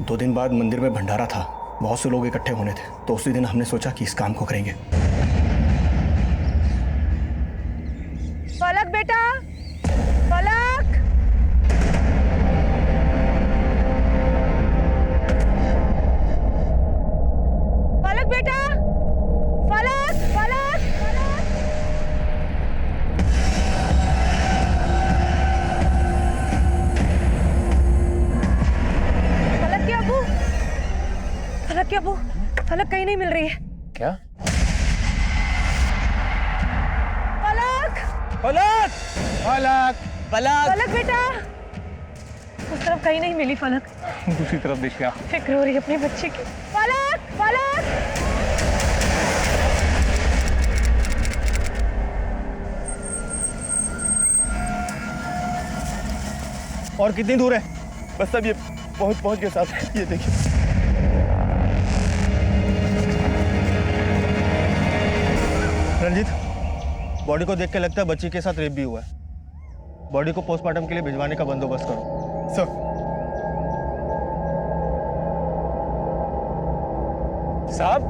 2 दिन बाद मंदिर में भंडारा था, बहुत से लोग इकट्ठे होने थे, तो उसी दिन हमने सोचा कि इस काम को करेंगे। पलक बेटा, पलक। पलक बेटा, पलक पलक पलक। पलक के अब्बू, पलक के अब्बू, पलक कहीं नहीं मिल रही है। क्या? पलक पलक पलक पलक पलक बेटा, उस तरफ कहीं नहीं मिली पलक। दूसरी तरफ देख क्या? फिक्र हो रही है अपने बच्चे की। पलक पलक। और कितनी दूर है? बस अब ये पहुंच के साथ, ये देखिए। रंजीत, बॉडी को देख के लगता है बच्ची के साथ रेप भी हुआ है। बॉडी को पोस्टमार्टम के लिए भिजवाने का बंदोबस्त करो। सर। साहब,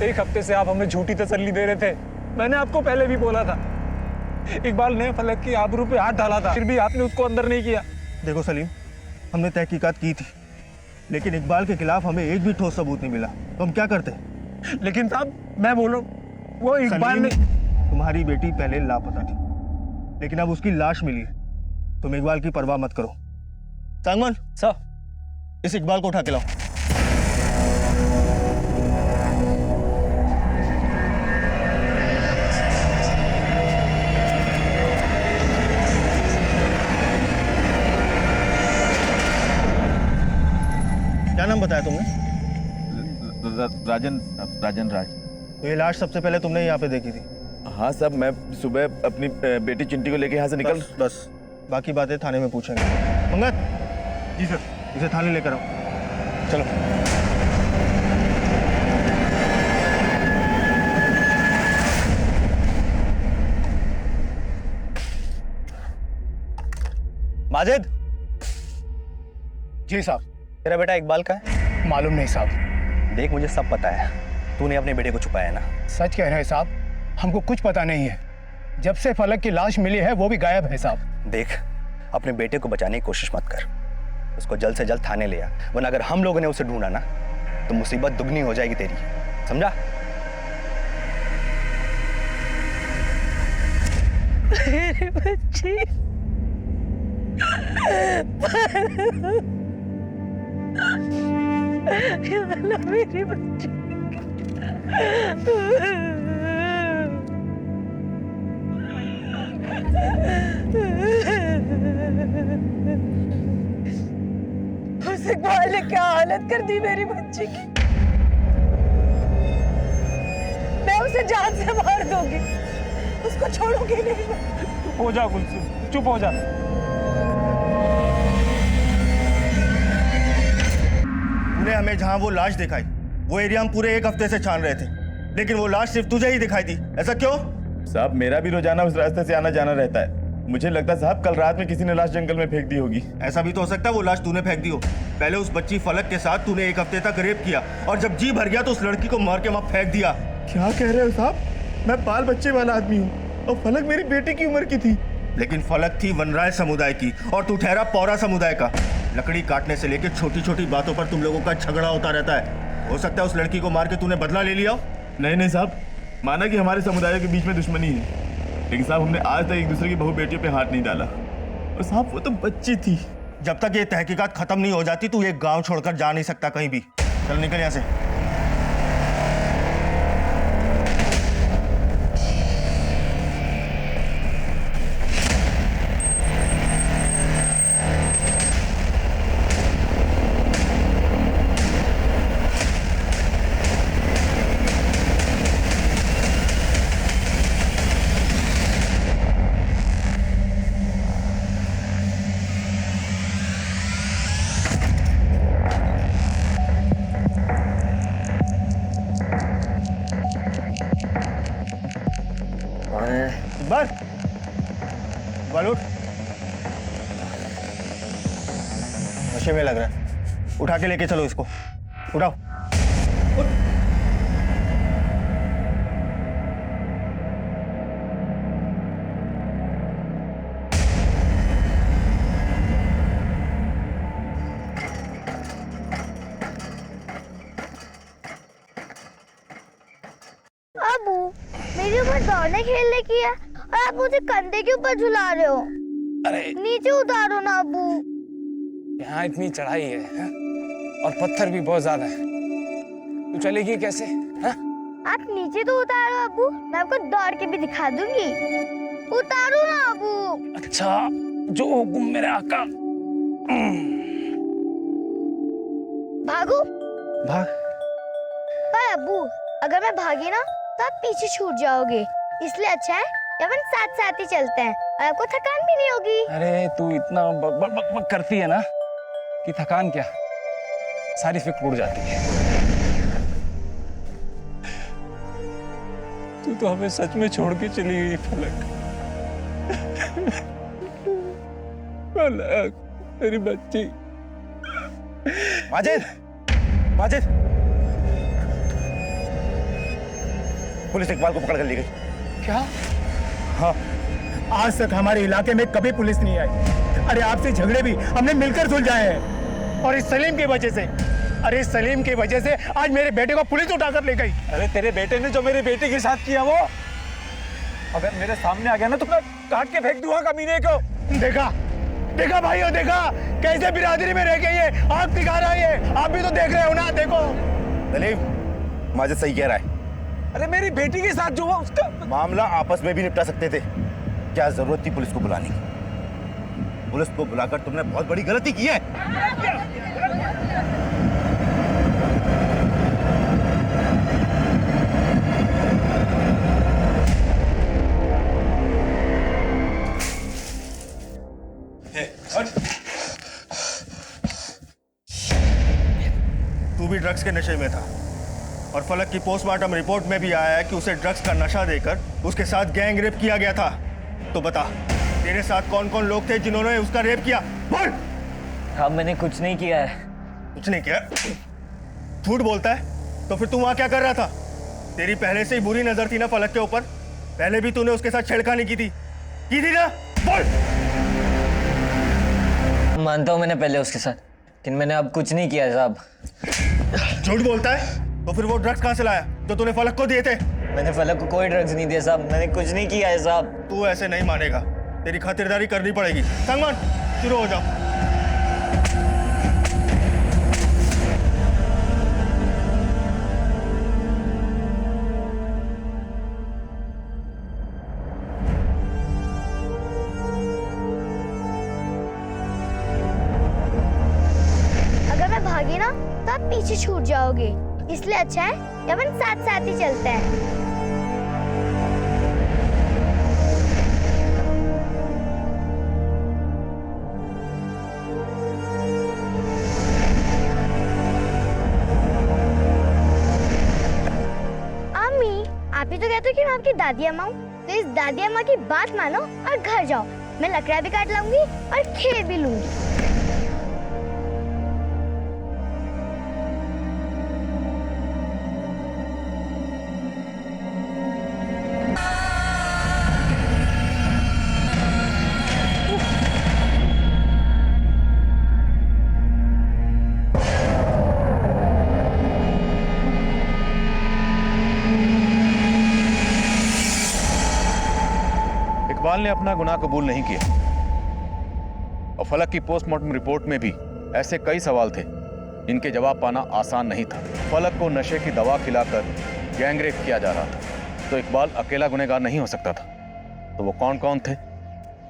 1 हफ्ते से आप हमें झूठी तसल्ली दे रहे थे। मैंने आपको पहले भी बोला था, इकबाल ने फलक की आबरू पे हाथ डाला था, फिर भी आपने उसको अंदर नहीं किया। देखो सलीम, हमने तहकीकात की थी, लेकिन इकबाल के खिलाफ हमें एक भी ठोस सबूत नहीं मिला, तो हम क्या करते? लेकिन साहब, मैं बोलूं, वो इकबाल ने... तुम्हारी बेटी पहले लापता थी, लेकिन अब उसकी लाश मिली है। तुम इकबाल की परवाह मत करो। सांगवान सर, इस इकबाल को उठा के लाओ। क्या नाम बताया तुमने? राजन राज। तो ये लाश सबसे पहले तुमने यहाँ पे देखी थी? हाँ साहब, मैं सुबह अपनी बेटी चिंटी को लेके यहाँ से निकल... बस बाकी बातें थाने में पूछेंगे। पंकज। जी सर। इसे थाने लेकर आओ। चलो। माजिद। जी साहब। तेरा बेटा इकबाल का है? मालूम नहीं साहब। देख, मुझे सब पता है, तूने अपने बेटे को छुपाया ना। सच कह रहे हैं साहब, हमको कुछ पता नहीं है। जब से फलक की लाश मिली है वो भी गायब है साहब। देख, अपने बेटे को बचाने की कोशिश मत कर, उसको जल्द से जल्द थाने ले आ, वरना अगर हम लोगों ने उसे ढूंढा ना तो मुसीबत दुगनी हो जाएगी तेरी, समझा? मेरे बच्चे, मेरी बच्ची। उस इकबाल ने क्या हालत कर दी मेरी बच्ची की। मैं उसे जान से मार दूंगी, उसको छोड़ूंगी नहीं। चुप हो जा कुलसुम, चुप हो जा। तूने हमें जहां वो लाश दिखाई, वो एरिया हम पूरे 1 हफ्ते से छान रहे थे, लेकिन वो लाश सिर्फ तुझे ही दिखाई दी। ऐसा क्यों? साहब, मेरा भी रोजाना उस रास्ते से आना जाना रहता है। मुझे लगता है साहब, कल रात में किसी ने लाश जंगल में फेंक दी होगी। ऐसा भी तो हो सकता है वो लाश तूने फेंक दी हो। पहले उस बच्ची फलक के साथ तूने 1 हफ्ते तक रेप किया, और जब जी भर गया तो उस लड़की को मार के वहां फेंक दिया। क्या कह रहे हो साहब? मैं बाल बच्चे वाला आदमी हूँ, और फलक मेरी बेटी की उम्र की थी। लेकिन फलक थी वनराय समुदाय की, और तू ठहरा पौरा समुदाय का। लकड़ी काटने से लेकर छोटी छोटी बातों पर तुम लोगों का झगड़ा होता रहता है। हो सकता है उस लड़की को मार के तूने बदला ले लिया हो। नहीं साहब, माना कि हमारे समुदायों के बीच में दुश्मनी है, लेकिन साहब हमने आज तक एक दूसरे की बहू बेटियों पे हाथ नहीं डाला। और साहब, वो तो बच्ची थी। जब तक ये तहकीकात खत्म नहीं हो जाती तू ये गांव छोड़कर जा नहीं सकता कहीं भी। चल निकल यहाँ से। उठा के लेके चलो इसको, उठाओ। अबू, मेरी उम्र दौड़ने खेलने की है और आप मुझे कंधे के ऊपर झुला रहे हो। अरे नीचे उतारो ना अबू। यहाँ इतनी चढ़ाई है और पत्थर भी बहुत ज्यादा है, तू चलेगी कैसे? हाँ? आप नीचे तो उतारो अबू, मैं आपको दौड़ के भी दिखा दूंगी। उतारो ना अबू। अच्छा, जो हुकुम मेरे आका। भागो। भाग। पर अबू, अगर मैं भागी ना तो आप पीछे छूट जाओगे, इसलिए अच्छा है कि अपन साथ साथ ही चलते हैं और आपको थकान भी नहीं होगी। अरे तू इतना बक बक बक बक करती है ना कि थकान क्या, सारी फिक्र उड़ जाती है। तू तो हमें सच में छोड़ के चली गई फलक। फलक, तेरी बच्ची। माजिद, माजिद, पुलिस इकबाल को पकड़ कर ले गई। क्या? हाँ, आज तक हमारे इलाके में कभी पुलिस नहीं आई। अरे आपसे झगड़े भी हमने मिलकर सुलझाए हैं, और इस सलीम की वजह से, अरे इस सलीम की वजह से आज मेरे बेटे को पुलिस उठाकर ले गई। अरे तेरे बेटे ने जो मेरे बेटे के साथ किया, वो अगर मेरे सामने आ गया ना तो मैं काट के फेंक दूंगा कमीने को। देखा, देखा भाइयों, देखा कैसे बिरादरी में रह गई है, आग दिखा रहा है। आप भी तो देख रहे हो ना, देखो। सलीम, माजिद सही कह रहा है। अरे मेरी बेटी के साथ जो हुआ उसका मामला आपस में भी निपटा सकते थे, क्या जरूरत थी पुलिस को बुलाने की? पुलिस को बुलाकर तुमने बहुत बड़ी गलती की है। तू भी ड्रग्स के नशे में था, और फलक की पोस्टमार्टम रिपोर्ट में भी आया है कि उसे ड्रग्स का नशा देकर उसके साथ गैंग रेप किया गया था। तो बता, तेरे साथ कौन कौन लोग थे जिन्होंने उसका रेप किया? बोल। हाँ, मैंने कुछ नहीं किया है। कुछ नहीं किया? झूठ बोलता है? तो फिर तू वहां क्या कर रहा था? तेरी पहले से ही बुरी नजर थी ना फलक के ऊपर। पहले भी तूने उसके साथ छेड़खानी की थी ना? बोल। मानता हूँ मैंने पहले उसके साथ, लेकिन मैंने अब कुछ नहीं किया साहब। झूठ बोलता है? तो फिर वो ड्रग्स कहाँ से लाया जो तूने फलक को दिए थे? मैंने फलक को कोई ड्रग्स नहीं दिया साहब, मैंने कुछ नहीं किया है साहब। तू ऐसे नहीं मानेगा, तेरी खातिरदारी करनी पड़ेगी। संगमान, शुरू हो जाओ। अगर मैं भागी ना तो आप पीछे छूट जाओगे, इसलिए अच्छा है कि अपन साथ साथ ही चलते हैं। अम्मी, आप ही तो कहते हो कि मैं आपकी दादी अम्मा हूँ, तो इस दादी अम्मा की बात मानो और घर जाओ। मैं लकड़ा भी काट लाऊंगी और खेल भी लूंगी। इकबाल ने अपना गुनाह कबूल नहीं किया, और फलक की पोस्टमार्टम रिपोर्ट में भी ऐसे कई सवाल थे जिनके जवाब पाना आसान नहीं था। फलक को नशे की दवा खिलाकर गैंगरेप किया जा रहा था, तो इकबाल अकेला गुनहगार नहीं हो सकता था। तो वो कौन कौन थे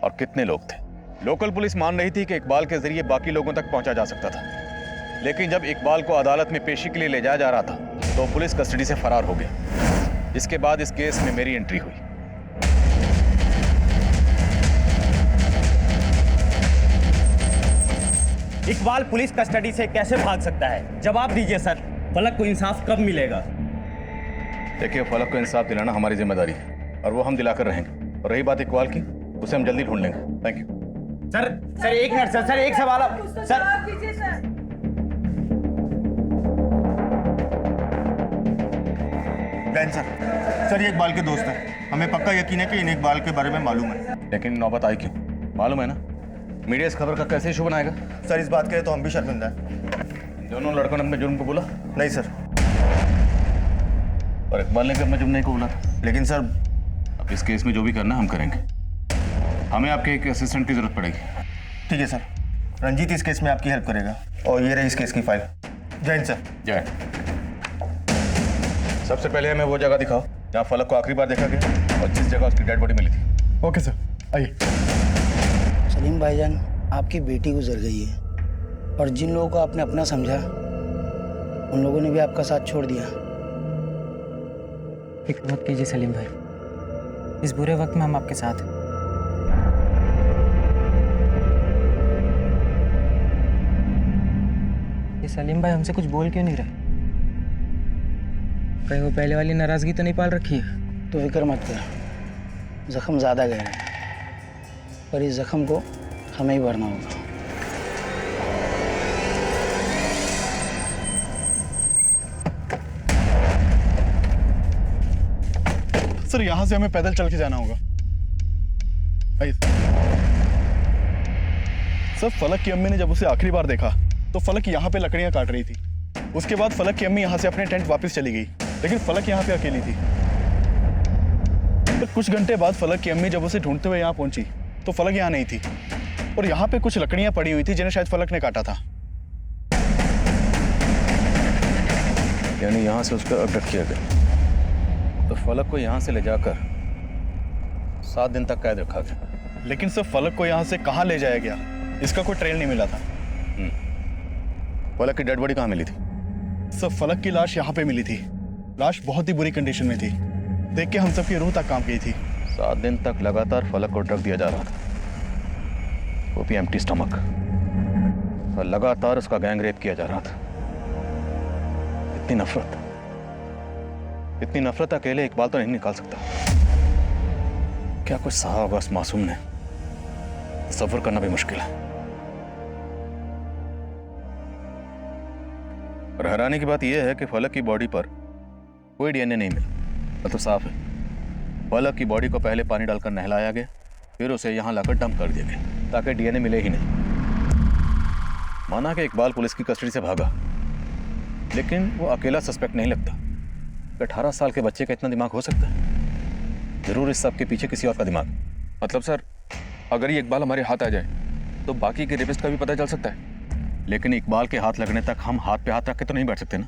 और कितने लोग थे? लोकल पुलिस मान रही थी कि इकबाल के जरिए बाकी लोगों तक पहुंचा जा सकता था, लेकिन जब इकबाल को अदालत में पेशी के लिए ले जाया जा रहा था तो पुलिस कस्टडी से फरार हो गया। इसके बाद इस केस में मेरी एंट्री हुई। इकबाल पुलिस कस्टडी से कैसे भाग सकता है? जवाब दीजिए सर। फलक को इंसाफ कब मिलेगा? देखिए, फलक को इंसाफ दिलाना हमारी जिम्मेदारी है और वो हम दिलाकर रहेंगे। और रही बात इकबाल की, उसे हम जल्दी ढूंढ लेंगे। Thank you. सर एक मिनट सर, एक सवाल। सर जैन सर ये इकबाल के दोस्त हैं। हमें पक्का यकीन है कि इन्हें इकबाल के बारे में मालूम है। लेकिन नौबत आई क्यों? मालूम है ना, मीडिया इस खबर का कैसे इशू बनाएगा? सर इस बात के तो हम भी शर्मिंदा हैं। दोनों लड़कों ने अपने जुर्म को बोला? नहीं सर। और इकबाल ने भी अपने जुर्म नहीं को बोला था। लेकिन सर अब इस केस में जो भी करना हम करेंगे। हमें आपके एक असिस्टेंट की जरूरत पड़ेगी। ठीक है सर, रंजीत इस केस में आपकी हेल्प करेगा। और ये रही इस केस की फाइल। जैन सर। जय। सबसे पहले हमें वो जगह दिखाओ जहाँ फलक को आखिरी बार देखा गया और जिस जगह उसकी डेड बॉडी मिली थी। ओके सर, आइए। सलीम भाईजान, आपकी बेटी गुजर गई है और जिन लोगों को आपने अपना समझा उन लोगों ने भी आपका साथ छोड़ दिया। फिक्र मत कीजिए सलीम भाई, इस बुरे वक्त में हम आपके साथ हैं। ये सलीम भाई हमसे कुछ बोल क्यों नहीं रहे? कहीं वो पहले वाली नाराजगी तो नहीं पाल रखी है? तो फिक्र मत कर, जख्म ज़्यादा गहरा है पर इस जख्म को हमें ही भरना होगा। सर यहाँ से हमें पैदल चल के जाना होगा। आइए सर। फलक की अम्मी ने जब उसे आखिरी बार देखा तो फलक यहाँ पे लकड़ियाँ काट रही थी। उसके बाद फलक की अम्मी यहाँ से अपने टेंट वापस चली गई, लेकिन फलक यहाँ पे अकेली थी। फिर कुछ घंटे बाद फलक की अम्मी जब उसे ढूंढते हुए यहाँ पहुंची तो फलक यहाँ नहीं थी और यहाँ पे कुछ लकड़ियाँ पड़ी हुई थी जिन्हें शायद फलक ने काटा था। यानी यहाँ से उसका अबडक्ट किया गया तो फलक को यहाँ से ले जाकर 7 दिन तक कैद रखा गया। लेकिन सर फलक को यहाँ से कहाँ ले जाया गया इसका कोई ट्रेल नहीं मिला था। फलक की डेड बॉडी कहाँ मिली थी? सर फलक की लाश यहाँ पे मिली थी। लाश बहुत ही बुरी कंडीशन में थी, देख के हम सबकी रूह तक कांप गई थी। 7 दिन तक लगातार फलक को ड्रग दिया जा रहा था, वो भी एम्प्टी स्टमक, और लगातार उसका गैंग रेप किया जा रहा था। इतनी नफरत अकेले इकबाल तो नहीं निकाल सकता। क्या कुछ सहा होगा उस मासूम ने, तसव्वुर करना भी मुश्किल है। और हैरानी की बात यह है कि फलक की बॉडी पर कोई डीएनए नहीं मिला। तो साफ है फलक की बॉडी को पहले पानी डालकर नहलाया गया, फिर उसे यहाँ लाकर डंप कर दिया गया ताकि डीएनए मिले ही नहीं। माना कि इकबाल पुलिस की कस्टडी से भागा, लेकिन वो अकेला सस्पेक्ट नहीं लगता। 18 साल के बच्चे का इतना दिमाग हो सकता है? जरूर इस सब के पीछे किसी और का दिमाग। मतलब सर, अगर ये इकबाल हमारे हाथ आ जाए तो बाकी के रेपिस्ट का भी पता चल सकता है। लेकिन इकबाल के हाथ लगने तक हम हाथ पे हाथ रख के तो नहीं बैठ सकते ना।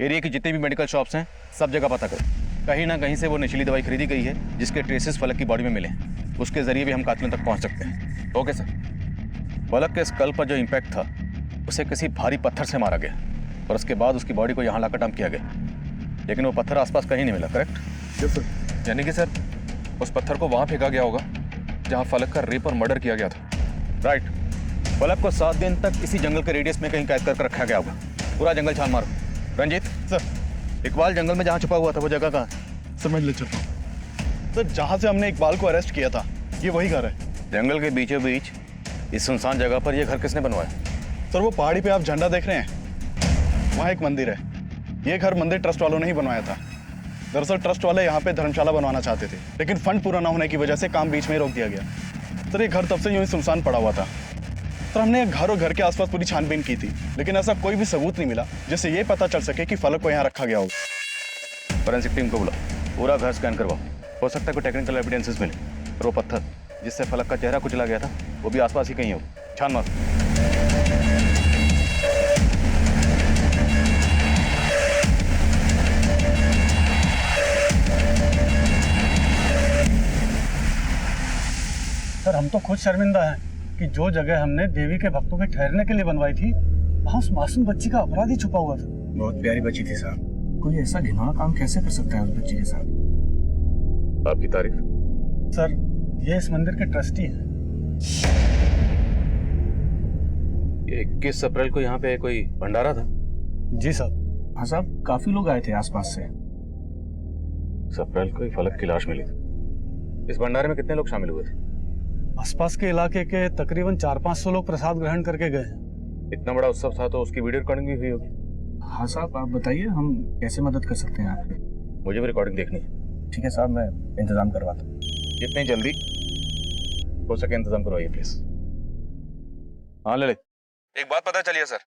एरिया की जितनी भी मेडिकल शॉप्स हैं सब जगह पता करें, कहीं ना कहीं से वो नशीली दवाई खरीदी गई है जिसके ट्रेसेस फलक की बॉडी में मिले। उसके जरिए भी हम कातिलों तक पहुंच सकते हैं। Okay sir. फलक के स्कल पर जो इम्पैक्ट था उसे किसी भारी पत्थर से मारा गया और उसके बाद उसकी बॉडी को यहाँ लाकर डंप किया गया, लेकिन वो पत्थर आसपास कहीं नहीं मिला। करेक्ट? Yes sir. यानी कि सर उस पत्थर को वहाँ फेंका गया होगा जहाँ फलक का रेप और मर्डर किया गया था। राइट। फलक को 7 दिन तक इसी जंगल के रेडियस में कहीं कैद कर रखा गया होगा। पूरा जंगल छान मारो। रंजीत सर, इकबाल जंगल में जहाँ छुपा हुआ था वो जगह कहाँ है? समझ ले चलता हूँ सर। जहाँ से हमने इकबाल को अरेस्ट किया था ये वही घर है। जंगल के बीचों बीच इस सुनसान जगह पर यह घर किसने बनवाया? सर वो पहाड़ी पे आप झंडा देख रहे हैं, वहाँ एक मंदिर है। ये घर मंदिर ट्रस्ट वालों ने ही बनवाया था। दरअसल ट्रस्ट वाले यहाँ पे धर्मशाला बनवाना चाहते थे, लेकिन फंड पूरा ना होने की वजह से काम बीच में ही रोक दिया गया। सर ये घर तब से यूं ही सुनसान पड़ा हुआ था। सर हमने घर और घर के आसपास पूरी छानबीन की थी, लेकिन ऐसा कोई भी सबूत नहीं मिला जिससे ये पता चल सके कि फलक को यहाँ रखा गया होगा। फॉरेंसिक टीम को बुलाओ, पूरा घर स्कैन करवाओ। हो सकता है कोई टेक्निकल एविडेंसेस मिले। और वो पत्थर जिससे फलक का चेहरा कुचला गया था वो भी आसपास ही कहीं हो। छान मारो। सर हम तो खुद शर्मिंदा हैं कि जो जगह हमने देवी के भक्तों के ठहरने के लिए बनवाई थी वहाँ उस मासूम बच्ची का अपराधी छुपा हुआ था। बहुत प्यारी बच्ची थी साहब। कोई ऐसा घिनौना काम कैसे कर सकता है उस बच्ची के साथ? आपकी तारीफ? सर ये इस मंदिर के ट्रस्टी हैं। 21 अप्रैल को यहाँ पे कोई भंडारा था? जी साहब। हाँ साहब, काफी लोग आए थे आसपास से। 21 अप्रैल को ही फलक की लाश मिली थी। इस भंडारे में कितने लोग शामिल हुए थे? आसपास के इलाके के तकरीबन 400-500 लोग प्रसाद ग्रहण करके गए। इतना बड़ा उत्सव था तो उसकी वीडियो रिकॉर्डिंग भी हुई होगी। हाँ साहब, आप बताइए हम कैसे मदद कर सकते हैं आपकी? मुझे भी रिकॉर्डिंग देखनी है। ठीक है साहब, मैं इंतजाम करवाता हूँ। जितनी जल्दी हो सके इंतजाम करवाइए प्लीज। हाँ ललित। एक बात पता चली है सर,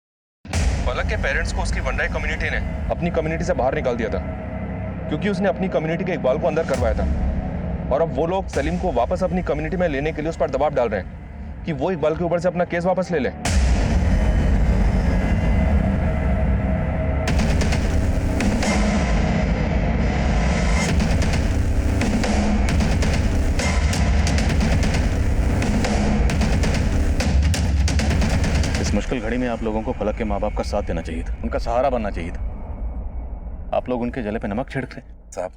फलक के पेरेंट्स को उसकी वनराई कम्युनिटी ने अपनी कम्युनिटी से बाहर निकाल दिया था, क्योंकि उसने अपनी कम्युनिटी के इकबाल को अंदर करवाया था। और अब वो लोग सलीम को वापस अपनी कम्युनिटी में लेने के लिए उस पर दबाव डाल रहे हैं कि वो इकबाल के ऊपर से अपना केस वापस ले ले। इस मुश्किल घड़ी में आप लोगों को फलक के माँ बाप का साथ देना चाहिए था, उनका सहारा बनना चाहिए था। आप लोग उनके जले पे नमक छिड़क रहे। साहब,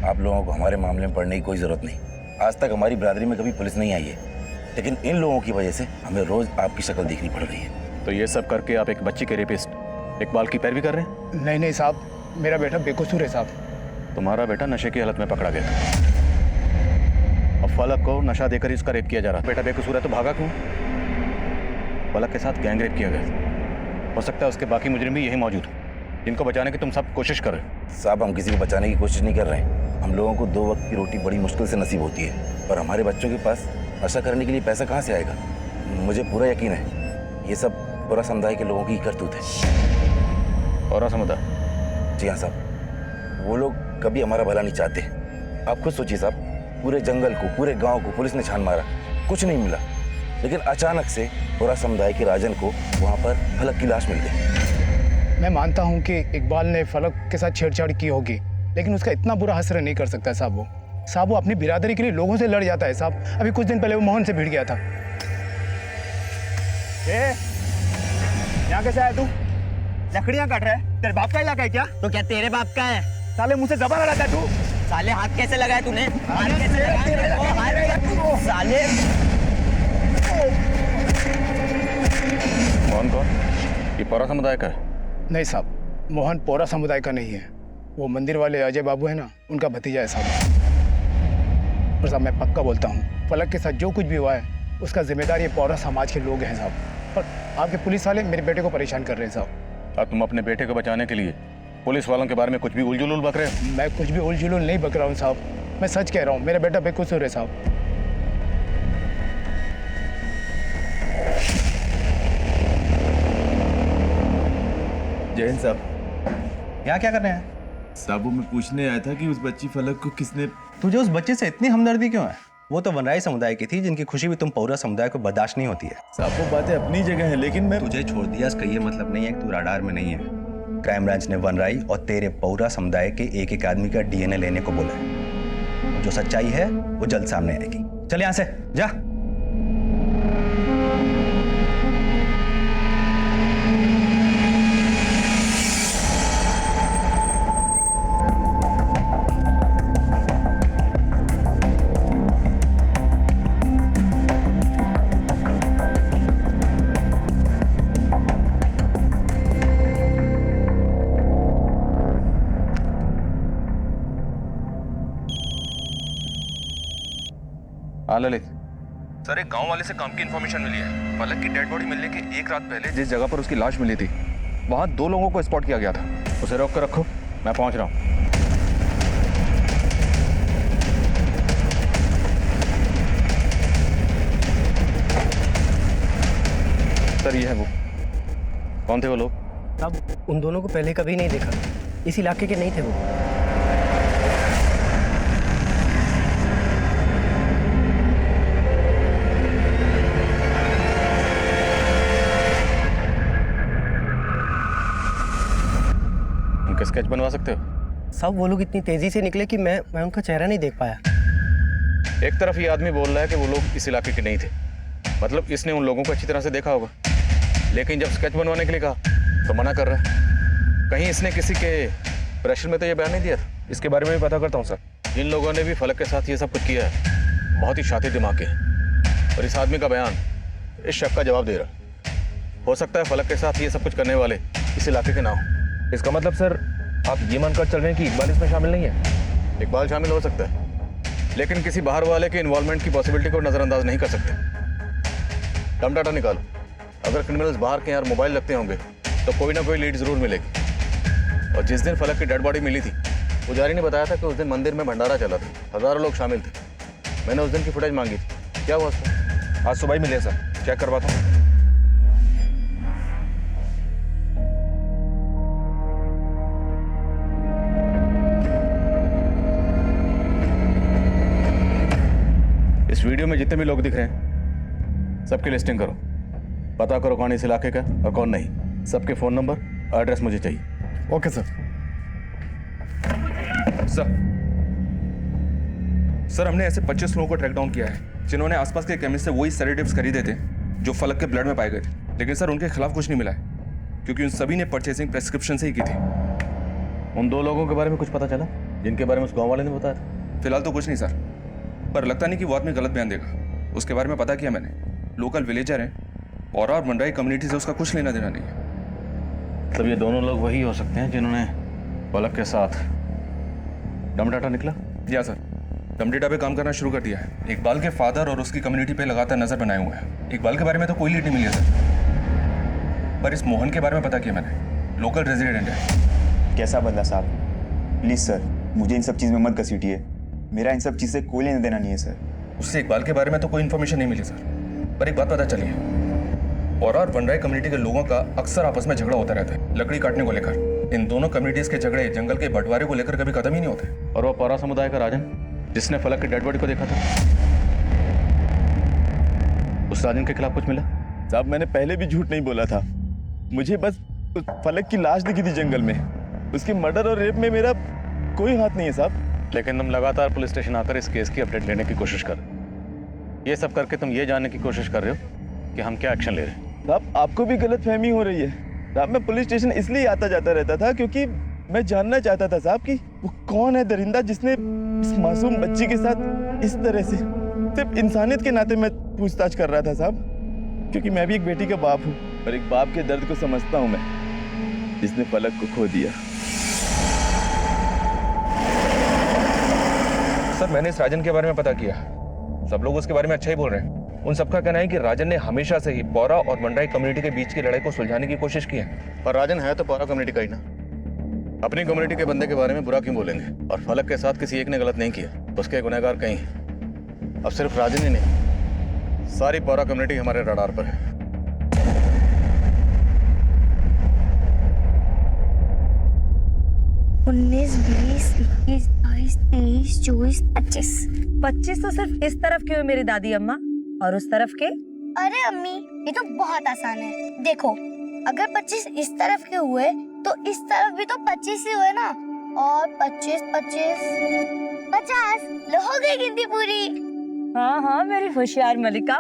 आप लोगों को हमारे मामले में पढ़ने की कोई जरूरत नहीं। आज तक हमारी बिरादरी में कभी पुलिस नहीं आई है, लेकिन इन लोगों की वजह से हमें रोज आपकी शक्ल देखनी पड़ रही है। तो ये सब करके आप एक बच्ची के रेपिस्ट इकबाल की पैरवी कर रहे हैं? नहीं नहीं साहब, मेरा बेटा बेकसूर है साहब। तुम्हारा बेटा नशे की हालत में पकड़ा गया था। अब फलक को नशा देकर ही उसका रेप किया जा रहा है। बेटा बेकसूर है तो भागा क्यों? फलक के साथ गैंग रेप किया गया। हो सकता है उसके बाकी मुजरिम भी यही मौजूद हो, जिनको बचाने की तुम सब कोशिश कर रहे हो। साहब, हम किसी को बचाने की कोशिश नहीं कर रहे हैं। हम लोगों को 2 वक्त की रोटी बड़ी मुश्किल से नसीब होती है, और हमारे बच्चों के पास नशा करने के लिए पैसा कहाँ से आएगा? मुझे पूरा यकीन है ये सब पूरा समुदाय के लोगों की करतूत है। पूरा समुदाय? जी हाँ साहब, वो लोग कभी हमारा भला नहीं चाहते। आप खुद सोचिए साहब, पूरे जंगल को, पूरे गाँव को पुलिस ने छान मारा, कुछ नहीं मिला, लेकिन अचानक से पूरा समुदाय के राजन को वहाँ पर फलक की लाश मिल गई। मैं मानता हूँ कि इकबाल ने फलक के साथ छेड़छाड़ की होगी, लेकिन उसका इतना बुरा असर नहीं कर सकता साहब। वो अपनी बिरादरी के लिए लोगों से लड़ जाता है साहब। अभी कुछ दिन पहले वो मोहन से भिड़ गया था। यहाँ कैसे आया तू? लकड़ियाँ काट रहा है? तेरे बाप का इलाका है क्या? तो क्या तेरे बाप का है? साले मुझसे जबान लड़ाता है तू? साले हाथ कैसे लगाया तूने? हाथ कैसे लगाया? साले मोहन कौन? ये पूरा समुदाय का है? नहीं साहब, मोहन पोरा समुदाय का नहीं है। वो मंदिर वाले अजय बाबू है ना, उनका भतीजा है साहब। और साहब मैं पक्का बोलता हूँ, फलक के साथ जो कुछ भी हुआ है उसका जिम्मेदार ये पोरा समाज के लोग हैं साहब। और आपके पुलिस वाले मेरे बेटे को परेशान कर रहे हैं साहब। और तुम अपने बेटे को बचाने के लिए पुलिस वालों के बारे में कुछ भी उलझुल बक रहे हो? मैं कुछ भी उलझुल नहीं बक रहा हूँ साहब, मैं सच कह रहा हूँ। मेरा बेटा बेकसूर है साहब। जय हिंद साहब। यहाँ क्या कर रहे हैं? साहब, वो मैं पूछने आया था कि उस बच्ची फलक को किसने... तुझे उस बच्चे से इतनी हमदर्दी क्यों है? वो तो वनराई समुदाय की थी, जिनकी खुशी भी तुम पूरा समुदाय को बर्दाश्त नहीं होती है। साहब, वो बातें अपनी जगह है, लेकिन मैं... तुझे छोड़ दिया इसका ये मतलब नहीं है कि तू राडार में नहीं है। क्राइम ब्रांच ने वनराई और तेरे पूरा समुदाय के एक आदमी का DNA लेने को बोला है। जो सच्चाई है वो जल्द सामने आएगी। चल यहाँ से जा। हाँ ललित। सर, एक गांव वाले से काम की इन्फॉर्मेशन मिली है। फलक की डेड बॉडी मिलने के 1 रात पहले जिस जगह पर उसकी लाश मिली थी, वहां 2 लोगों को स्पॉट किया गया था। उसे रोक कर रखो, मैं पहुंच रहा हूँ। सर, ये है वो। कौन थे वो लोग? साहब, उन दोनों को पहले कभी नहीं देखा, इस इलाके के नहीं थे वो। उनके स्केच बनवा सकते हो? साहब, वो लोग इतनी तेजी से निकले कि मैं उनका चेहरा नहीं देख पाया। एक तरफ ये आदमी बोल रहा है कि वो लोग इस इलाके के नहीं थे, मतलब इसने उन लोगों को अच्छी तरह से देखा होगा, लेकिन जब स्केच बनवाने के लिए कहा तो मना कर रहा है। कहीं इसने किसी के प्रेशर में तो ये बयान नहीं दिया था? इसके बारे में भी पता करता हूँ सर। इन लोगों ने भी फलक के साथ ये सब कुछ किया है। बहुत ही शातिर दिमाग के हैं, और इस आदमी का बयान इस शक का जवाब दे रहा। हो सकता है फलक के साथ ये सब कुछ करने वाले इस इलाके के ना हो। इसका मतलब सर, आप ये मानकर चल रहे हैं कि इकबाल इसमें शामिल नहीं है? इकबाल शामिल हो सकता है, लेकिन किसी बाहर वाले के इन्वॉल्वमेंट की पॉसिबिलिटी को नजरअंदाज नहीं कर सकते। टम डाटा निकालो, अगर क्रिमिनल्स बाहर के यहाँ मोबाइल रखते होंगे तो कोई ना कोई लीड जरूर मिलेगी। और जिस दिन फलक की डेड बॉडी मिली थी पुजारी ने बताया था कि उस दिन मंदिर में भंडारा चला था, हजारों लोग शामिल थे। मैंने उस दिन की फुटेज मांगी थी, क्या हुआ उसका? आज सुबह ही मिले सर, चेक करवाता हूँ। इस वीडियो में जितने भी लोग दिख रहे हैं सबकी लिस्टिंग करो, पता करो कौन इस इलाके का और कौन नहीं। सबके फोन नंबर, एड्रेस मुझे चाहिए। Okay sir. सर हमने ऐसे 25 लोगों को ट्रैक डाउन किया है जिन्होंने आसपास के केमिस्ट से वही सेडेटिव्स खरीदे थे जो फलक के ब्लड में पाए गए थे, लेकिन सर उनके खिलाफ कुछ नहीं मिला है क्योंकि उन सभी ने परचेसिंग प्रेस्क्रिप्शन से ही की थी। उन 2 लोगों के बारे में कुछ पता चला जिनके बारे में उस गांव वाले ने बताया था? फिलहाल तो कुछ नहीं सर, पर लगता नहीं कि वो आदमी गलत बयान देगा। उसके बारे में पता किया मैंने, लोकल विलेजर है और मंडाई कम्युनिटी से उसका कुछ लेना देना नहीं है। तब ये दोनों लोग वही हो सकते हैं जिन्होंने पलक के साथ डम डाटा निकला? जी सर, डम डेटा पे काम करना शुरू कर दिया है। इकबाल के फादर और उसकी कम्युनिटी पे लगातार नजर बनाए हुए हैं। इकबाल के बारे में तो कोई लीड नहीं मिली है सर, पर इस मोहन के बारे में पता किया मैंने, लोकल रेजिडेंट है। कैसा बदला साहब? प्लीज सर, मुझे इन सब चीज़ में मत घसीटिए, मेरा इन सब चीज़ से कोई लेना देना नहीं है सर। उससे इकबाल के बारे में तो कोई इन्फॉर्मेशन नहीं मिली सर, पर एक बात पता चली है, और वनराई कम्युनिटी के लोगों का अक्सर आपस में झगड़ा होता रहता है लकड़ी काटने को लेकर। इन दोनों कम्युनिटीज के झगड़े जंगल के बंटवारे को लेकर कभी खत्म ही नहीं होते। और वो पौरा समुदाय का राजन जिसने फलक की डेड बॉडी को देखा था, उस राजन के खिलाफ कुछ मिला? साहब मैंने पहले भी झूठ नहीं बोला था, मुझे बस उस फलक की लाश दिखी थी जंगल में, उसके मर्डर और रेप में मेरा कोई हाथ नहीं है साहब। लेकिन तुम लगातार पुलिस स्टेशन आकर इस केस की अपडेट लेने की कोशिश कर रहे हो। ये सब करके तुम ये जानने की कोशिश कर रहे हो कि हम क्या एक्शन ले रहे हैं। साहब आपको भी गलतफहमी हो रही है साहब। मैं पुलिस स्टेशन इसलिए आता जाता रहता था क्योंकि मैं जानना चाहता था साहब कि वो कौन है दरिंदा जिसने इस मासूम बच्ची के साथ इस तरह से, सिर्फ इंसानियत के नाते मैं पूछताछ कर रहा था साहब, क्योंकि मैं भी एक बेटी का बाप हूँ और एक बाप के दर्द को समझता हूँ मैं, जिसने फलक को खो दिया। सर मैंने इस राजन के बारे में पता किया, सब लोग उसके बारे में अच्छा ही बोल रहे हैं। उन सबका कहना है कि राजन ने हमेशा से ही पौरा और मंडाई कम्युनिटी के बीच की लड़ाई को सुलझाने की कोशिश की है। पर राजन है तो पौरा कम्युनिटी का ही ना, अपनी कम्युनिटी के बंदे के बारे में बुरा क्यों बोलेंगे? और फलक के साथ किसी एक ने गलत नहीं किया, उसके गुनहगार कहीं हैं। अब सिर्फ राजन ही नहीं, सारी पौरा कम्युनिटी हमारे रडार पर है। 19, 20, 21, 22, 23, 24, 25। 25 तो सिर्फ इस तरफ के हुए मेरी दादी अम्मा, और उस तरफ के? अरे अम्मी, ये तो बहुत आसान है। देखो, अगर 25 इस तरफ के हुए तो इस तरफ भी तो 25 ही हुए ना, और 25, 25, 50। लो हो गई गिनती पूरी। हाँ हाँ मेरी होशियार मलिका।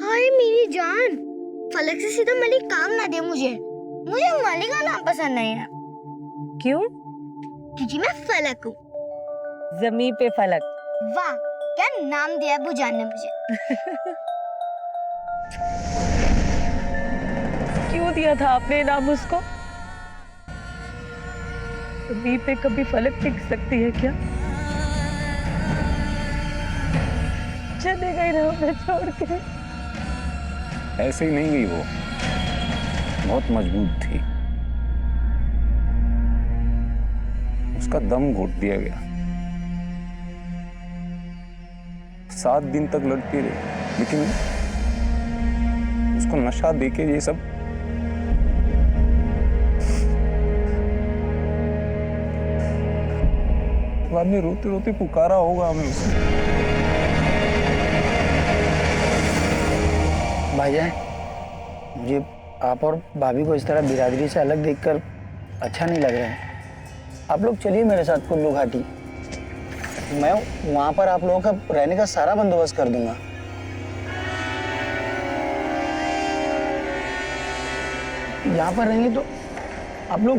हाय मेरी जान, फलक से सीधा मलिक काम ना दे मुझे मलिका नाम पसंद नहीं है। क्यों? क्योंकि मैं फलक हूँ। जमीन पे फलक। वाह, क्या नाम दिया बुजान ने मुझे। क्यों दिया था आपने नाम उसको? जमीन पे कभी फलक टिक सकती है क्या? चले गई ना हमें छोड़ के। ऐसे ही नहीं गई वो, बहुत मजबूत थी, उसका दम घोट दिया गया। 7 दिन तक लड़ती रही, लेकिन उसको नशा देके ये सब बाद में रोते रोते पुकारा होगा हमें उसने। भाईजान, मुझे आप और भाभी को इस तरह बिरादरी से अलग देखकर अच्छा नहीं लग रहा है। आप लोग चलिए मेरे साथ कुल्लू घाटी, मैं वहाँ पर आप लोगों का रहने का सारा बंदोबस्त कर दूंगा। यहाँ पर रहेंगे तो आप लोग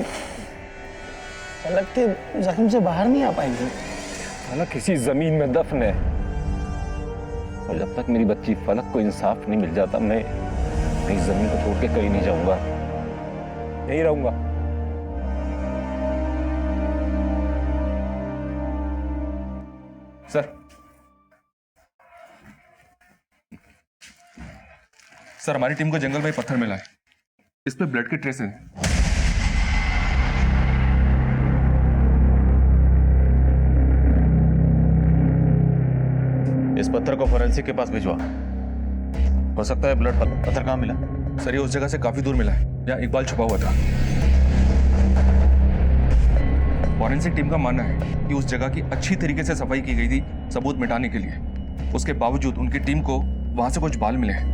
अलग के जख्म से बाहर नहीं आ पाएंगे। फलक किसी जमीन में दफन है, और जब तक मेरी बच्ची फलक को इंसाफ नहीं मिल जाता, मैं इस जमीन को छोड़ के कहीं नहीं जाऊंगा, यहीं रहूंगा। सर हमारी टीम को जंगल में पत्थर मिला है, इस पे ब्लड के ट्रेस हैं। इस पत्थर को फोरेंसिक के पास भिजवा। हो सकता है ब्लड पत्थर कहाँ मिला? सर ये उस जगह से काफी दूर मिला है जहाँ इकबाल छुपा हुआ था। फॉरेंसिक टीम का मानना है कि उस जगह की अच्छी तरीके से सफाई की गई थी सबूत मिटाने के लिए। उसके बावजूद उनकी टीम को वहां से कुछ बाल मिले हैं।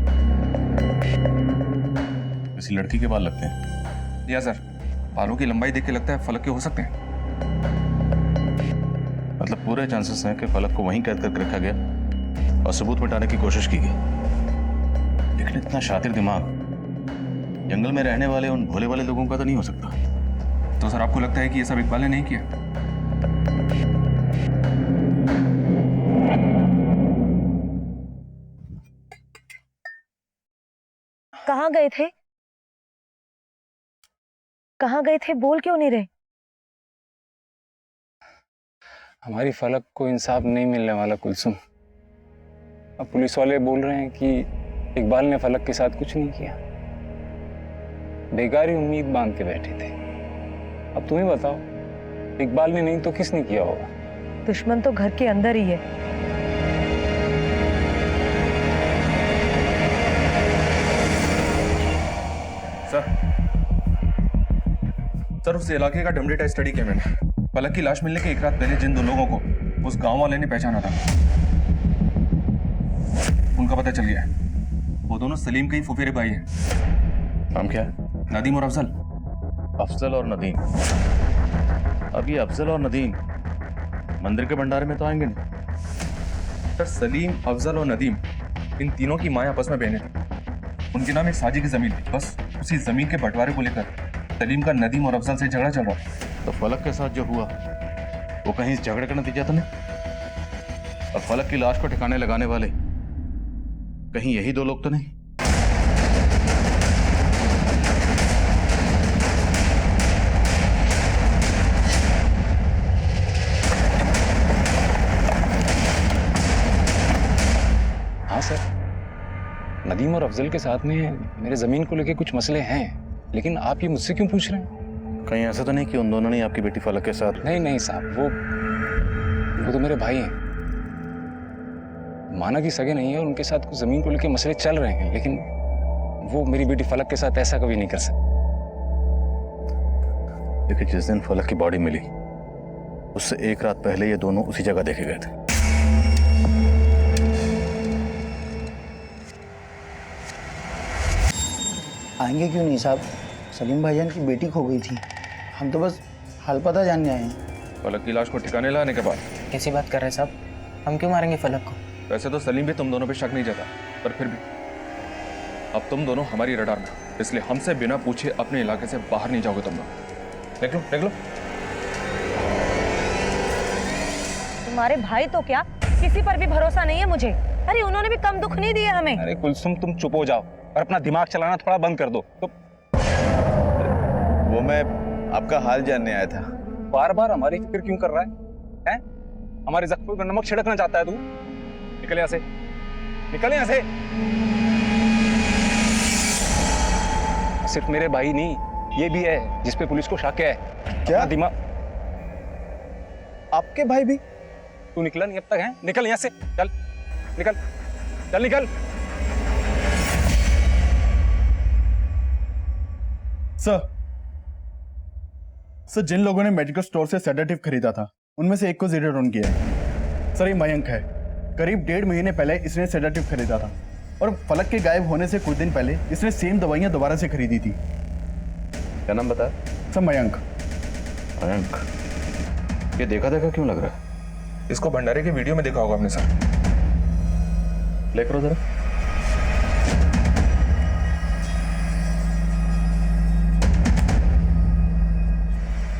किसी लड़की के बाल लगते हैं? या सर, बालों की लंबाई देख के लगता है फलक के हो सकते हैं। मतलब पूरे चांसेस हैं कि फलक को वहीं कैद करके रखा गया और सबूत मिटाने की कोशिश की गई। लेकिन इतना शातिर दिमाग जंगल में रहने वाले उन भोले वाले लोगों का तो नहीं हो सकता। तो सर आपको लगता है कि ये सब इकबाल ने नहीं किया? कहाँ गए थे? कहाँ गए थे? बोल क्यों नहीं रहे? हमारी फलक को इंसाफ नहीं मिलने वाला कुलसुम। अब पुलिस वाले बोल रहे हैं कि इकबाल ने फलक के साथ कुछ नहीं किया। बेकार ही उम्मीद बांध के बैठे थे। अब तुम ही बताओ, इकबाल ने नहीं तो किसने किया होगा? दुश्मन तो घर के अंदर ही है। सर उस इलाके का डम डेटा स्टडी किया मैंने। फलक की लाश मिलने के एक रात पहले जिन दो लोगों को उस गांव वाले ने पहचाना था उनका पता चल गया है। वो दोनों सलीम के ही फुफेरे भाई हैं। नाम क्या है? नदीम और अफजल। अफजल और नदीम। अब ये अफजल और नदीम मंदिर के भंडारे में तो आएंगे नहीं। सर सलीम, अफजल और नदीम इन तीनों की माँ आपस में बहनें थी। उनके नाम एक साझी की जमीन थी। बस उसी जमीन के बंटवारे को लेकर सलीम का नदीम और अफजल से झगड़ा चल रहा था। तो फलक के साथ जो हुआ वो कहीं इस झगड़े का नतीजा तो नहीं? और फलक की लाश को ठिकाने लगाने वाले कहीं यही दो लोग तो नहीं? हाँ सर, नदीम और अफजल के साथ में मेरे जमीन को लेके कुछ मसले हैं, लेकिन आप ये मुझसे क्यों पूछ रहे हैं? कहीं ऐसा तो नहीं कि उन दोनों ने आपकी बेटी फलक के साथ? नहीं नहीं साहब, वो तो मेरे भाई हैं। माना कि सगे नहीं है और उनके साथ कुछ जमीन को लेके मसले चल रहे हैं, लेकिन वो मेरी बेटी फलक के साथ ऐसा कभी नहीं कर सकते। देखिए, जिस दिन फलक की बॉडी मिली उससे एक रात पहले ये दोनों उसी जगह देखे गए थे। आएंगे क्यों नहीं साहब? सलीम भाईजान की बेटी खो गई थी। हम तो बस हाल पता जानने आए हैं। फलक की लाश को ठिकाने लाने के बाद? कैसी बात कर रहे हैं साहब? हम क्यों मारेंगे फलक को? वैसे तो सलीम भी तुम दोनों पे शक नहीं जाता, पर फिर भी अब तुम दोनों हमारी रडार में, इसलिए हमसे बिना पूछे अपने इलाके से बाहर नहीं जाओगे तुम लोग। देख लो देख लो। तुम्हारे भाई तो क्या, किसी पर भी भरोसा नहीं है मुझे। अरे उन्होंने भी कम दुख नहीं दिया हमें। अरे कुलसुम, तुम चुप हो जाओ और अपना दिमाग चलाना थोड़ा बंद कर दो। तो वो मैं आपका हाल जानने आया था। बार बार हमारी फिक्र क्यों कर रहा है? हैं? हमारे जख्मों पर नमक छिड़कना चाहता है तू? निकल यहाँ से, निकल यहाँ से। सिर्फ मेरे भाई नहीं, ये भी है जिसपे पुलिस को शक है। क्या दिमाग? आपके भाई भी? तू निकला नहीं अब तक है? निकल यहाँ से, चल निकल, चल निकल। सर जिन लोगों ने मेडिकल स्टोर से सेडेटिव खरीदा था उनमें से एक को जीरो डाउन किया है। सर ये मयंक है। करीब 1.5 महीने पहले इसने सेडेटिव खरीदा था और फलक के गायब होने से कुछ दिन पहले इसने सेम दवाइयां दोबारा से खरीदी थी। क्या नाम बताया? सर मयंक। मयंक? ये देखा देखा क्यों लग रहा है? इसको भंडारे के वीडियो में देखा होगा आपने सर। ले करो जरा।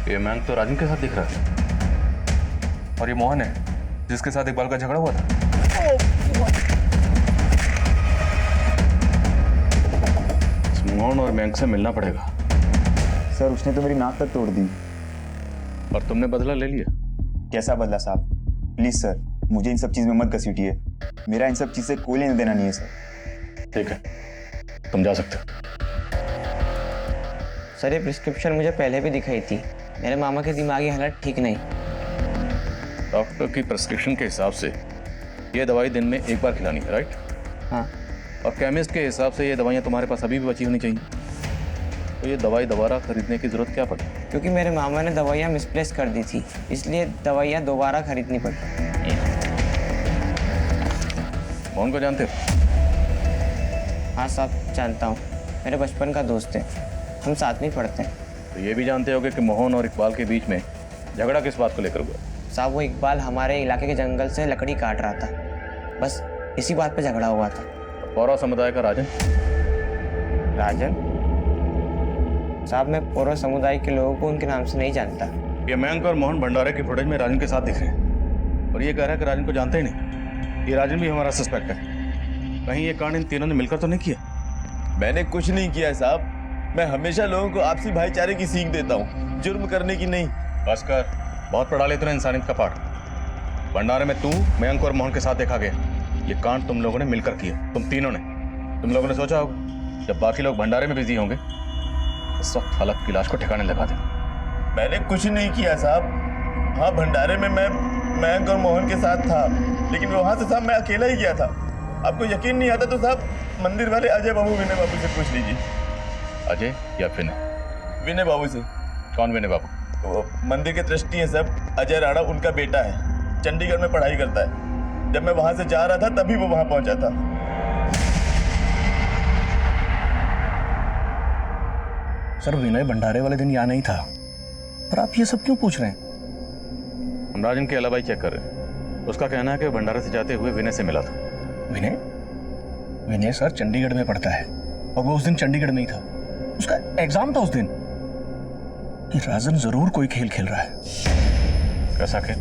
ये मयंक तो राजन के साथ दिख रहा है। और ये मोहन है जिसके साथ इकबाल का झगड़ा हुआ था। इस मोहन और मयंक से मिलना पड़ेगा। सर उसने तो मेरी नाक तक तोड़ दी। और तुमने बदला ले लिया? कैसा बदला साहब? प्लीज सर, मुझे इन सब चीज में मत घसीटिए। मेरा इन सब चीज से कोई लेना देना नहीं है सर। ठीक है, तुम जा सकते हो। सर ये प्रिस्क्रिप्शन मुझे पहले भी दिखाई थी। मेरे मामा के दिमागी हालत ठीक नहीं। डॉक्टर की प्रिस्क्रिप्शन के हिसाब से ये दवाई दिन में एक बार खिलानी है, राइट? हाँ। और केमिस्ट के हिसाब से ये दवाइयाँ तुम्हारे पास अभी भी बची होनी चाहिए। तो ये दवाई दोबारा खरीदने की जरूरत क्या पड़ी? क्योंकि मेरे मामा ने दवाइयाँ मिसप्लेस कर दी थी, इसलिए दवाइयाँ दोबारा खरीदनी पड़ी। मोहन को जानते हो? हाँ साहब, जानता हूँ, मेरे बचपन का दोस्त है, हम साथ में पढ़ते हैं। तो ये भी जानते होगे कि मोहन और इकबाल के बीच में झगड़ा किस बात को लेकर हुआ? साहब, वो इकबाल हमारे इलाके के जंगल से लकड़ी काट रहा था, बस इसी बात पे झगड़ा हुआ था। पौरा समुदाय का राजन? राजन? साहब, मैं पौरा समुदाय के लोगों को उनके नाम से नहीं जानता। ये मयंक और मोहन भंडारे की फुटेज में राजन के साथ दिख रहे हैं और ये कह रहा है कि राजन को जानते ही नहीं। ये राजन भी हमारा सस्पेक्ट है। कहीं ये कांड इन तीनों ने मिलकर तो नहीं किया? मैंने कुछ नहीं किया साहब। मैं हमेशा लोगों को आपसी भाईचारे की सीख देता हूँ, जुर्म करने की नहीं। बस कर, बहुत पढ़ा ले तूने इंसानियत का पाठ। भंडारे में तू, मयंक और मोहन के साथ देखा गया। ये कांड तुम लोगों ने मिलकर किया, तुम तीनों ने। तुम लोगों ने सोचा होगा जब बाकी लोग भंडारे में बिजी होंगे इस वक्त फलक की लाश को ठिकाने लगा दे। मैंने कुछ नहीं किया साहब। हाँ, भंडारे में मैं मयंक और मोहन के साथ था, लेकिन वहाँ से साहब मैं अकेला ही गया था। आपको यकीन नहीं आता तो साहब मंदिर वाले अजय बाबू, विनय बाबू से पूछ लीजिए। अजय या विनय? विनय बाबू से। कौन विनय बाबू? वो मंदिर के ट्रस्टी हैं साहब, अजय राणा उनका बेटा है, चंडीगढ़ में पढ़ाई करता है। जब मैं वहां से जा रहा था तभी वो वहां पहुंचा था। सर, विनय भंडारे वाले दिन यहाँ नहीं था, पर आप ये सब क्यों पूछ रहे हैं? हम राजन के अलावा ही चेक कर रहे हैं। उसका कहना है कि भंडारे से जाते हुए विनय से मिला था। विनय? विनय सर चंडीगढ़ में पढ़ता है और वो उस दिन चंडीगढ़ में ही था। उसका एग्जाम था उस दिन। ये राजन जरूर कोई खेल खेल रहा है। कैसा खेल?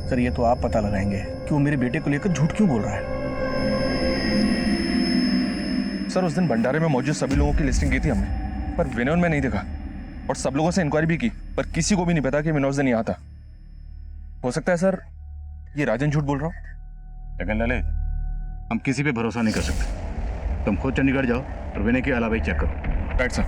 सर, ये तो आप पता लगाएंगे कि वो मेरे बेटे को लेकर झूठ क्यों बोल रहा है। सर, उस दिन भंडारे में मौजूद सभी लोगों की लिस्टिंग की थी हमने, पर विनय उनमें नहीं देखा। और सब लोगों से इंक्वायरी भी की, पर किसी को भी नहीं पता कि विनय उस दिन यहाँ था। हो सकता है सर ये राजन झूठ बोल रहा हो। लेकिन ललित, हम किसी पे भरोसा नहीं कर सकते। तुम खुद चंडीगढ़ जाओ और विनय के अलावा ही चेक करो। Right sir.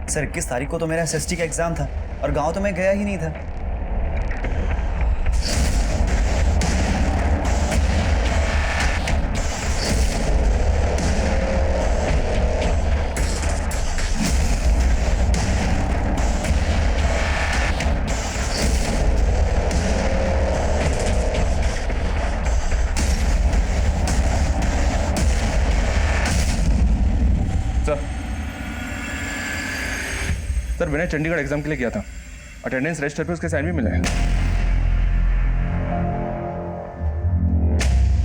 सर, 21 तारीख को तो मेरा एसएसटी का एग्जाम था और गांव तो मैं गया ही नहीं था। सर, विनय चंडीगढ़ एग्जाम के लिए गया था। अटेंडेंस रजिस्टर पे उसके साइन भी मिले हैं।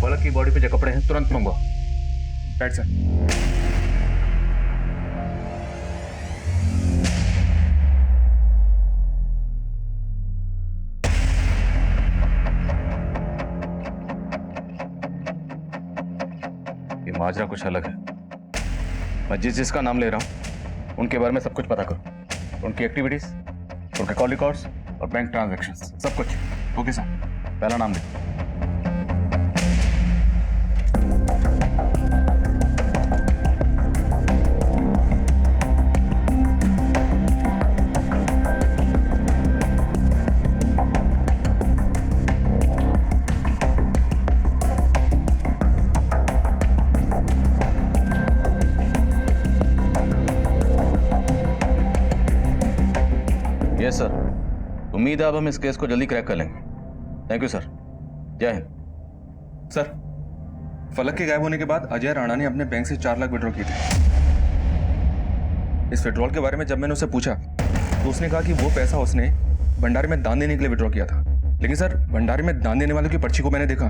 फलक की बॉडी पे जो कपड़े हैं तुरंत मंगवाओ। Right sir. ये माजरा कुछ अलग है। मैं जिसका नाम ले रहा हूं उनके बारे में सब कुछ पता करो। उनकी एक्टिविटीज, उनके कॉल रिकॉर्ड्स और बैंक ट्रांजैक्शंस, सब कुछ। Okay sir. पहला नाम लिखो। यस सर, उम्मीद है अब हम इस केस को जल्दी क्रैक कर लेंगे। Thank you sir. जय हिंद। सर, फलक के गायब होने के बाद अजय राणा ने अपने बैंक से 4 लाख विड्रॉ किए थे। इस विड्रॉल के बारे में जब मैंने उससे पूछा तो उसने कहा कि वो पैसा उसने भंडारे में दान देने के लिए विड्रॉ किया था। लेकिन सर, भंडारे में दान देने वालों की पर्ची को मैंने देखा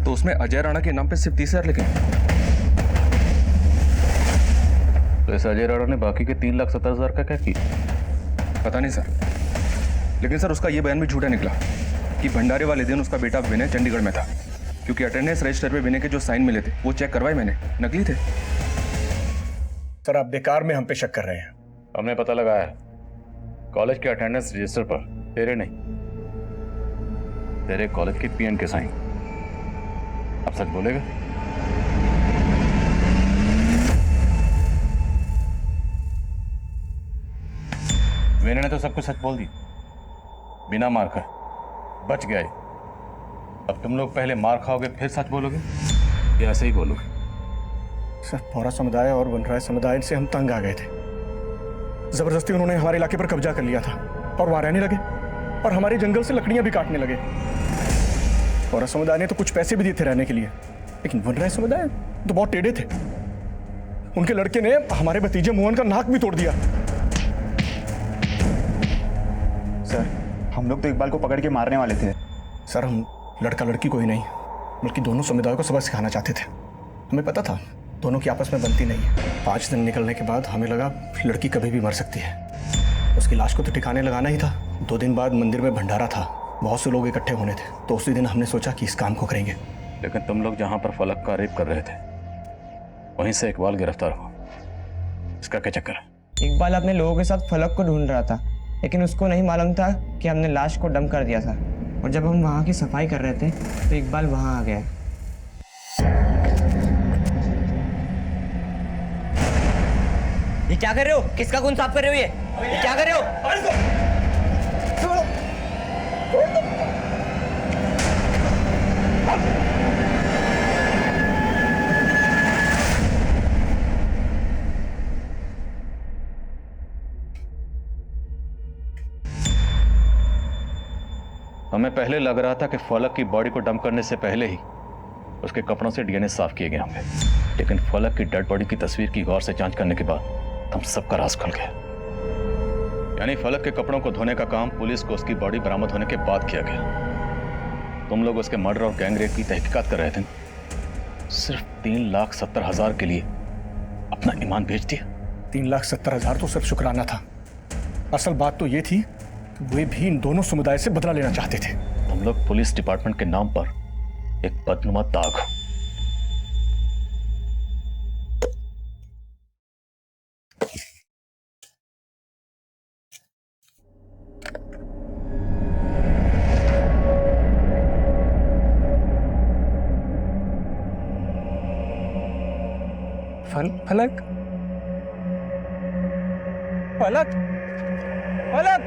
तो उसमें अजय राणा के नाम पे सिर्फ 30,000 लिखे हैं। तो इस अजय राणा ने बाकी के 3,70,000 का क्या किया? पता नहीं सर, लेकिन सर उसका ये बयान भी झूठा निकला कि भंडारे वाले दिन उसका बेटा विनय चंडीगढ़ में था, क्योंकि अटेंडेंस रजिस्टर पे विनय के जो साइन मिले थे वो चेक करवाए मैंने, नकली थे। सर, आप बेकार में हम पे शक कर रहे हैं। हमने पता लगाया है कॉलेज के अटेंडेंस रजिस्टर पर तेरे नहीं, तेरे कॉलेज के पीएन के साइन। अब सच बोलेगा? वीना ने तो सब कुछ सच बोल दी, बिना मार खाए बच गए। अब तुम लोग पहले मार खाओगे फिर सच बोलोगे या ऐसे ही बोलोगे? सर, पौरा समुदाय और वनराय समुदाय से हम तंग आ गए थे। जबरदस्ती उन्होंने हमारे इलाके पर कब्जा कर लिया था और वहां रहने लगे और हमारे जंगल से लकड़ियां भी काटने लगे। पौरा समुदाय ने तो कुछ पैसे भी दिए थे रहने के लिए, लेकिन वनराय समुदाय तो बहुत टेढ़े थे। उनके लड़के ने हमारे भतीजे मोहन का नाक भी तोड़ दिया। सर, हम लोग तो इकबाल को पकड़ के मारने वाले थे। सर, हम लड़का लड़की को ही नहीं बल्कि दोनों समुदायों को सबक सिखाना चाहते थे। हमें पता था दोनों की आपस में बनती नहीं है। 5 दिन निकलने के बाद हमें लगा लड़की कभी भी मर सकती है। उसकी लाश को तो ठिकाने लगाना ही था। 2 दिन बाद मंदिर में भंडारा था, बहुत से लोग इकट्ठे होने थे, तो उसी दिन हमने सोचा कि इस काम को करेंगे। लेकिन तुम लोग जहां पर फलक का रेप कर रहे थे वहीं से इकबाल गिरफ्तार हुआ, इसका क्या चक्कर है? इकबाल अपने लोगों के साथ फलक को ढूंढ रहा था, लेकिन उसको नहीं मालूम था कि हमने लाश को डंप कर दिया था। और जब हम वहाँ की सफाई कर रहे थे तो इकबाल वहाँ आ गया। ये क्या कर रहे हो? किसका खून साफ कर रहे हो? ये क्या कर रहे हो? हमें पहले लग रहा था कि फलक की बॉडी को डंप करने से पहले ही उसके कपड़ों से डीएनए साफ किए गए होंगे, लेकिन फलक की डेड बॉडी की तस्वीर की गौर से जांच करने के बाद हम सबका राज खुल गया। यानी फलक के कपड़ों को धोने का काम पुलिस को उसकी बॉडी बरामद होने के बाद किया गया। तुम लोग उसके मर्डर और गैंगरेप की तहकीकात कर रहे थे, सिर्फ 3,70,000 के लिए अपना ईमान बेच दिया। 3,70,000 तो सिर्फ शुक्राना था। असल बात तो ये थी कि वे भी इन दोनों समुदाय से बदला लेना चाहते थे। तुम लोग पुलिस डिपार्टमेंट के नाम पर एक बदनुमा दाग हो। फलक फलक फलक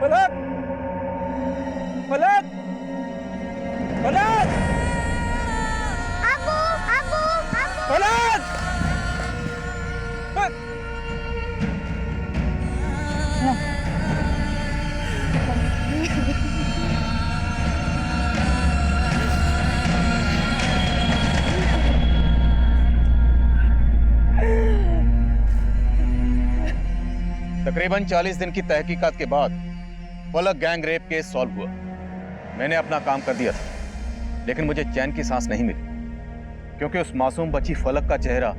फलक फलक फलक फलक। तकरीबन 40 दिन की तहकीकात के बाद फलक गैंग रेप केस सॉल्व हुआ। मैंने अपना काम कर दिया था, लेकिन मुझे चैन की सांस नहीं मिली, क्योंकि उस मासूम बच्ची फलक का चेहरा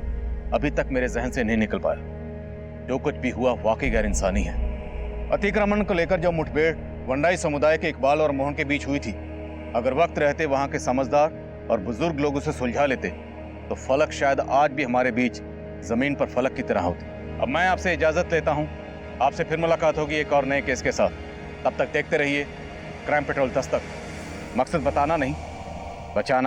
अभी तक मेरे जहन से नहीं निकल पाया। जो कुछ भी हुआ वाकई गैर इंसानी है। अतिक्रमण को लेकर जो मुठभेड़ वंडाई समुदाय के इकबाल और मोहन के बीच हुई थी, अगर वक्त रहते वहां के समझदार और बुजुर्ग लोग उसे सुलझा लेते तो फलक शायद आज भी हमारे बीच जमीन पर फलक की तरह होती। अब मैं आपसे इजाजत लेता हूं, आपसे फिर मुलाकात होगी एक और नए केस के साथ। तब तक देखते रहिए क्राइम पेट्रोल 10 तक। मकसद बताना नहीं, बचाना।